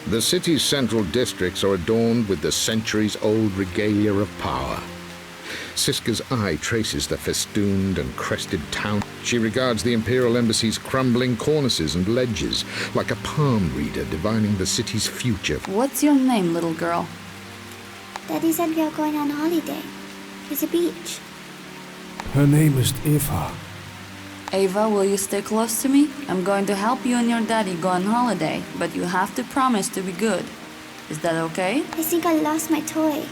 The city's central districts are adorned with the centuries-old regalia of power. Siska's eye traces the festooned and crested town. She regards the Imperial Embassy's crumbling cornices and ledges like a palm reader divining the city's future. What's your name, little girl? Daddy said we are going on holiday. To the beach. Her name is Eva. Ava, will you stay close to me? I'm going to help you and your daddy go on holiday, but you have to promise to be good. Is that okay? I think I lost my toy.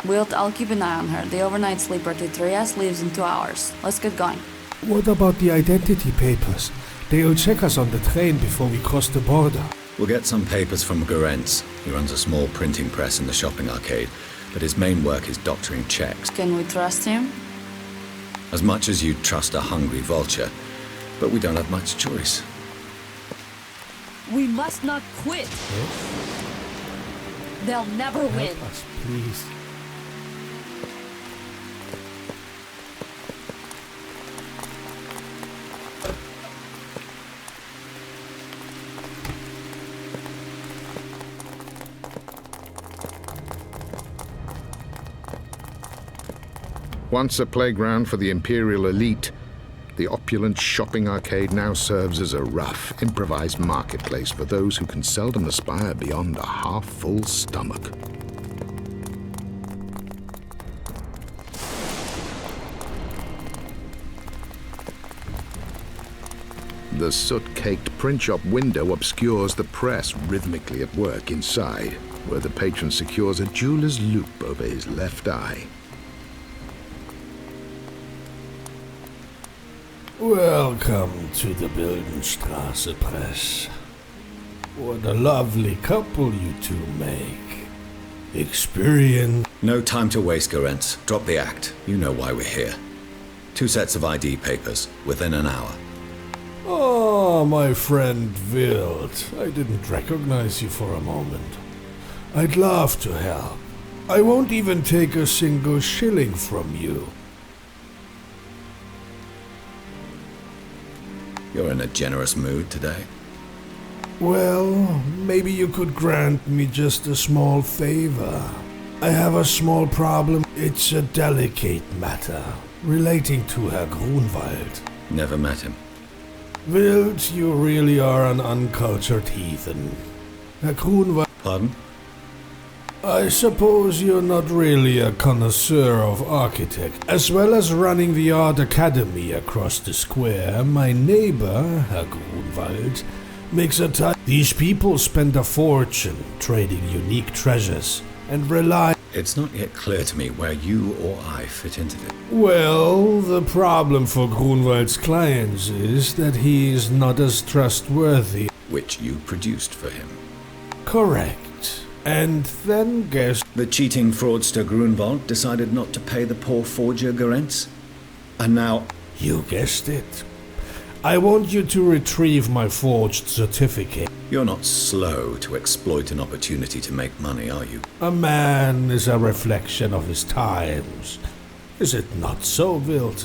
Wilt, I'll keep an eye on her. The overnight sleeper to Trias leaves in 2 hours. Let's get going. What about the identity papers? They'll check us on the train before we cross the border. We'll get some papers from Gerentz. He runs a small printing press in the shopping arcade, but his main work is doctoring checks. Can we trust him? As much as you'd trust a hungry vulture, but we don't have much choice. We must not quit. They'll never win. Help us, please. Once a playground for the Imperial elite, the opulent shopping arcade now serves as a rough, improvised marketplace for those who can seldom aspire beyond a half-full stomach. The soot-caked print shop window obscures the press rhythmically at work inside, where the patron secures a jeweler's loupe over his left eye. Welcome to the Bildenstraße Press. What a lovely couple you two make. Experience. No time to waste, Gerentz. Drop the act. You know why we're here. 2 sets of ID papers, within an hour. Oh, my friend Wild. I didn't recognize you for a moment. I'd love to help. I won't even take a single shilling from you. You're in a generous mood today. Well, maybe you could grant me just a small favor. I have a small problem. It's a delicate matter relating to Herr Grunwald. Never met him. Wild, you really are an uncultured heathen. Herr Grunwald... Pardon? I suppose you're not really a connoisseur of architect. As well as running the art academy across the square, my neighbor, Herr Grunwald, makes a time. These people spend a fortune trading unique treasures and rely... It's not yet clear to me where you or I fit into it. Well, the problem for Grunwald's clients is that he is not as trustworthy. Which you produced for him. Correct. And then guess... The cheating fraudster Grunwald decided not to pay the poor forger Gerentz. And now... You guessed it. I want you to retrieve my forged certificate. You're not slow to exploit an opportunity to make money, are you? A man is a reflection of his times. Is it not so, Wild?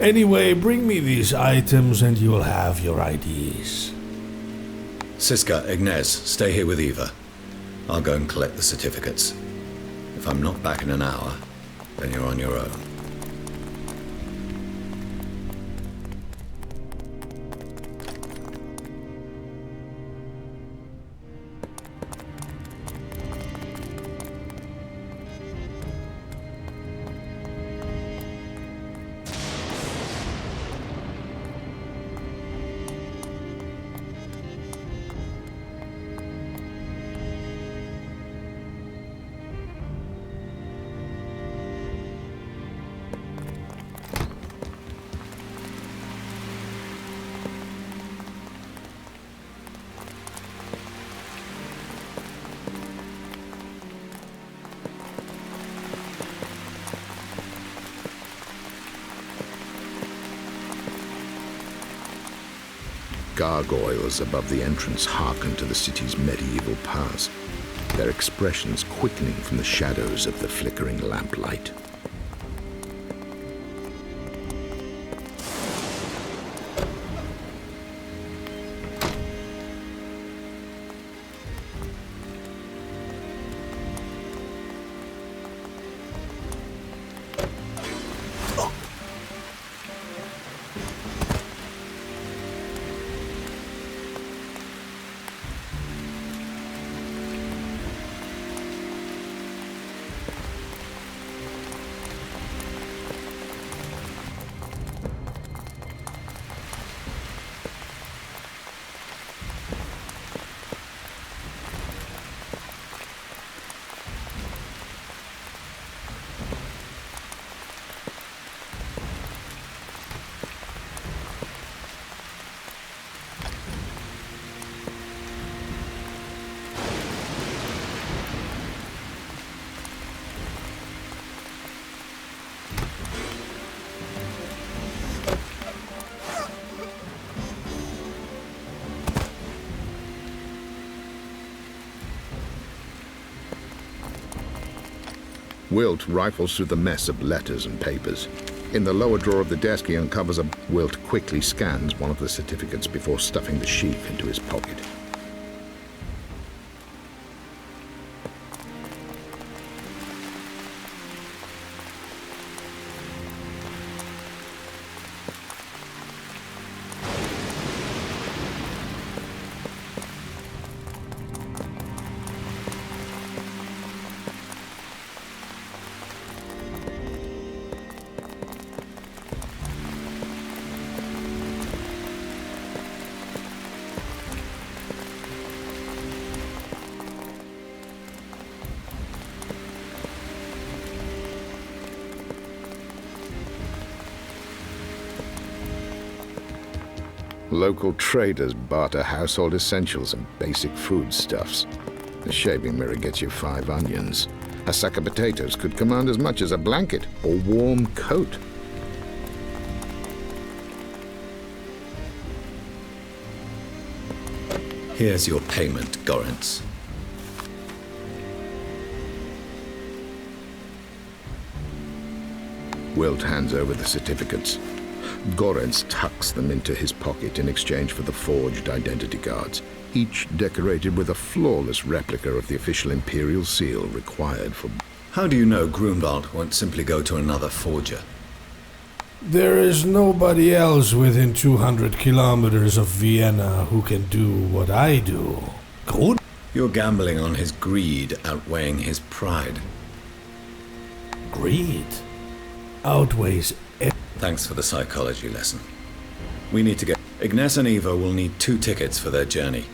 Anyway, bring me these items and you'll have your IDs. Siska, Ignaz, stay here with Eva. I'll go and collect the certificates. If I'm not back in an hour, then you're on your own. Gargoyles above the entrance hearken to the city's medieval past, their expressions quickening from the shadows of the flickering lamplight. Wilt rifles through the mess of letters and papers. In the lower drawer of the desk, he uncovers a... Wilt quickly scans one of the certificates before stuffing the sheaf into his pocket. Local traders barter household essentials and basic foodstuffs. A shaving mirror gets you 5 onions. A sack of potatoes could command as much as a blanket or warm coat. Here's your payment, Gorence. Wilt hands over the certificates. Gorence tucks them into his pocket in exchange for the forged identity cards, each decorated with a flawless replica of the official Imperial seal required for... How do you know Grunwald won't simply go to another forger? There is nobody else within 200 kilometers of Vienna who can do what I do. Grun? You're gambling on his greed outweighing his pride. Greed outweighs... Thanks for the psychology lesson. We need to get... Ignace and Eva will need 2 tickets for their journey.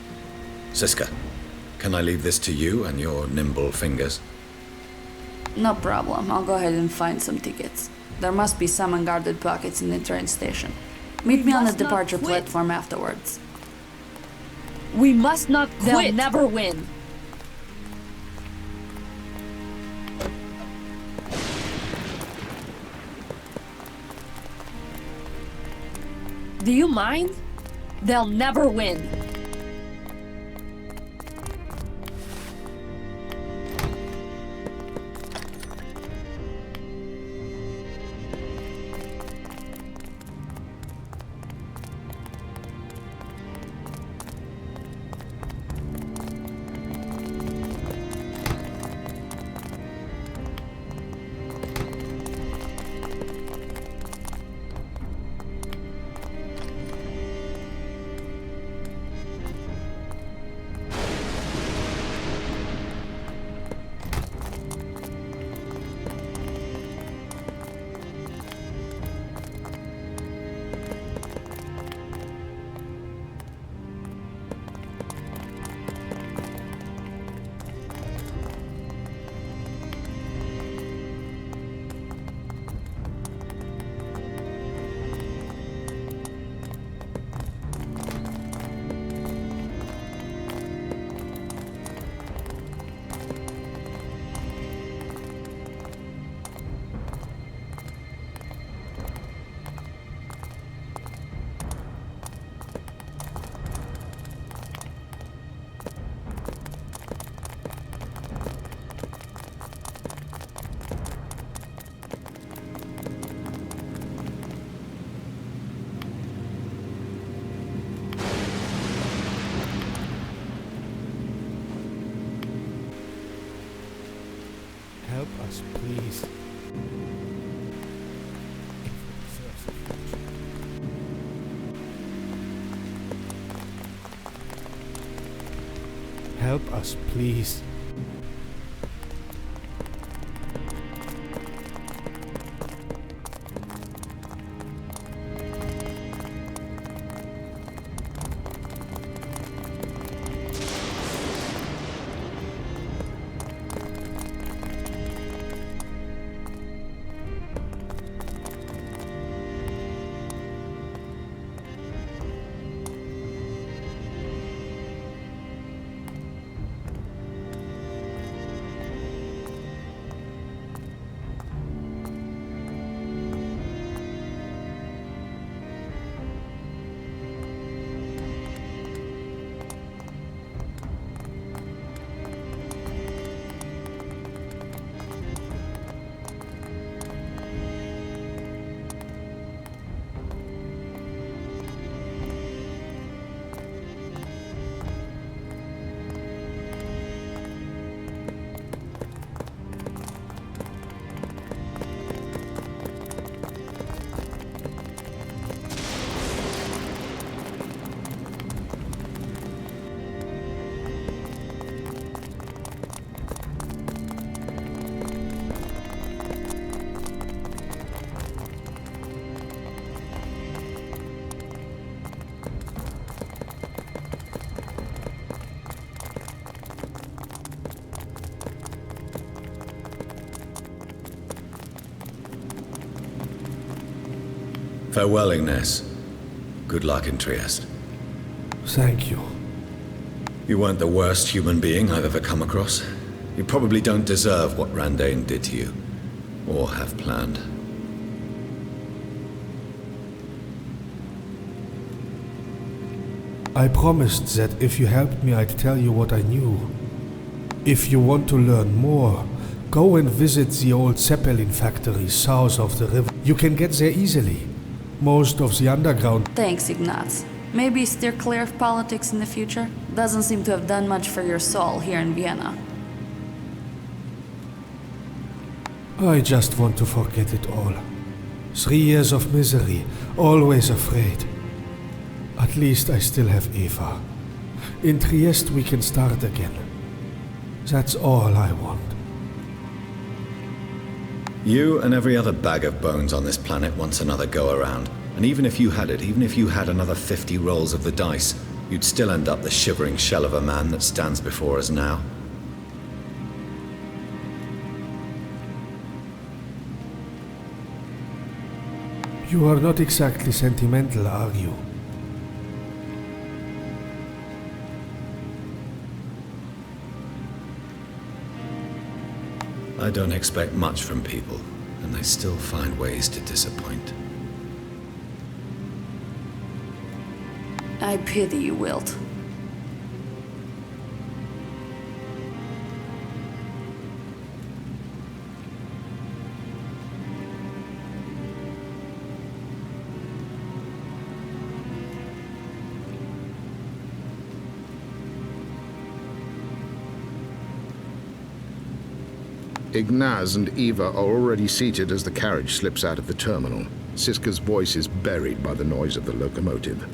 Siska, can I leave this to you and your nimble fingers? No problem. I'll go ahead and find some tickets. There must be some unguarded pockets in the train station. Meet me on the must not departure quit. platform afterwards. We must not quit. They'll They'll never win. Do you mind? They'll never win. Help us, please. Help us, please. Farewell, Ignace. Good luck in Trieste. Thank you. You weren't the worst human being I've ever come across. You probably don't deserve what Randain did to you, or have planned. I promised that if you helped me, I'd tell you what I knew. If you want to learn more, go and visit the old Zeppelin factory south of the river. You can get there easily. Most of the underground... Thanks, Ignaz. Maybe steer clear of politics in the future? Doesn't seem to have done much for your soul here in Vienna. I just want to forget it all. 3 years of misery, always afraid. At least I still have Eva. In Trieste we can start again. That's all I want. You and every other bag of bones on this planet wants another go-around. And even if you had it, even if you had another 50 rolls of the dice, you'd still end up the shivering shell of a man that stands before us now. You are not exactly sentimental, are you? I don't expect much from people, and they still find ways to disappoint. I pity you, Wilt. Ignaz and Eva are already seated as the carriage slips out of the terminal. Siska's voice is buried by the noise of the locomotive.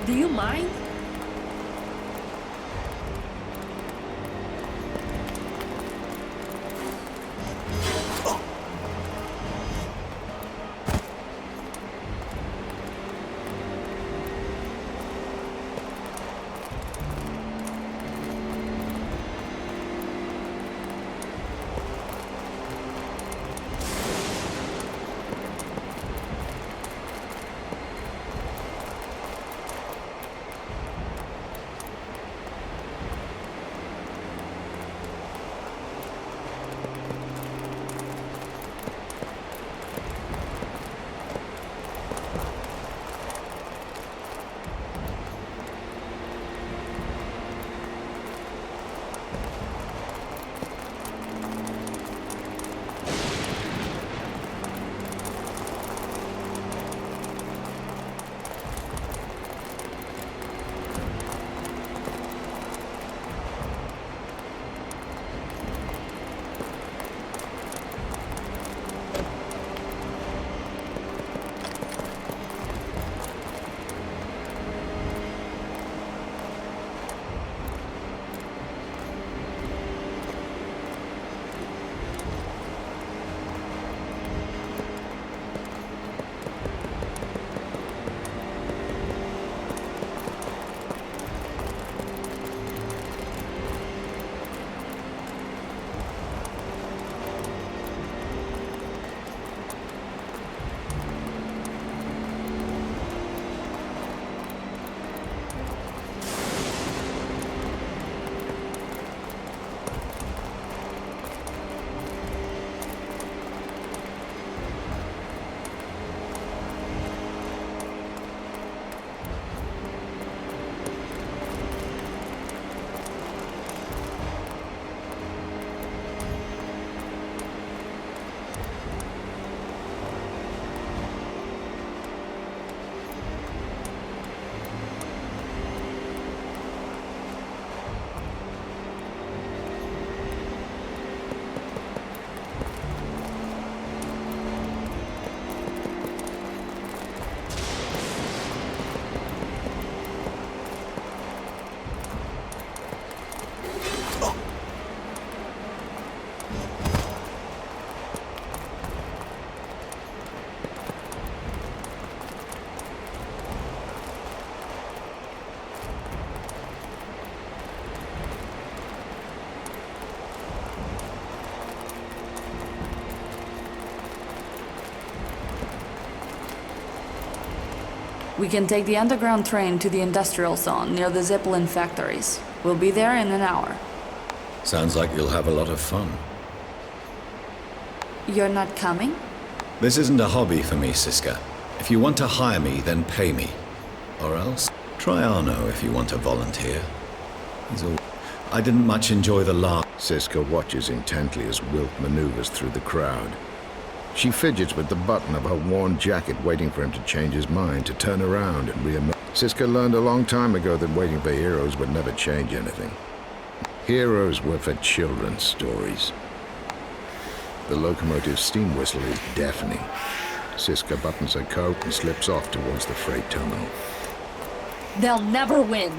Do you mind? We can take the underground train to the industrial zone near the Zeppelin factories. We'll be there in an hour. Sounds like you'll have a lot of fun. You're not coming? This isn't a hobby for me, Siska. If you want to hire me, then pay me. Or else, try Arno if you want to volunteer. I didn't much enjoy the laugh. Siska watches intently as Wilt maneuvers through the crowd. She fidgets with the button of her worn jacket, waiting for him to change his mind, to turn around and reemerge. Siska learned a long time ago that waiting for heroes would never change anything. Heroes were for children's stories. The locomotive's steam whistle is deafening. Siska buttons her coat and slips off towards the freight terminal. They'll never win.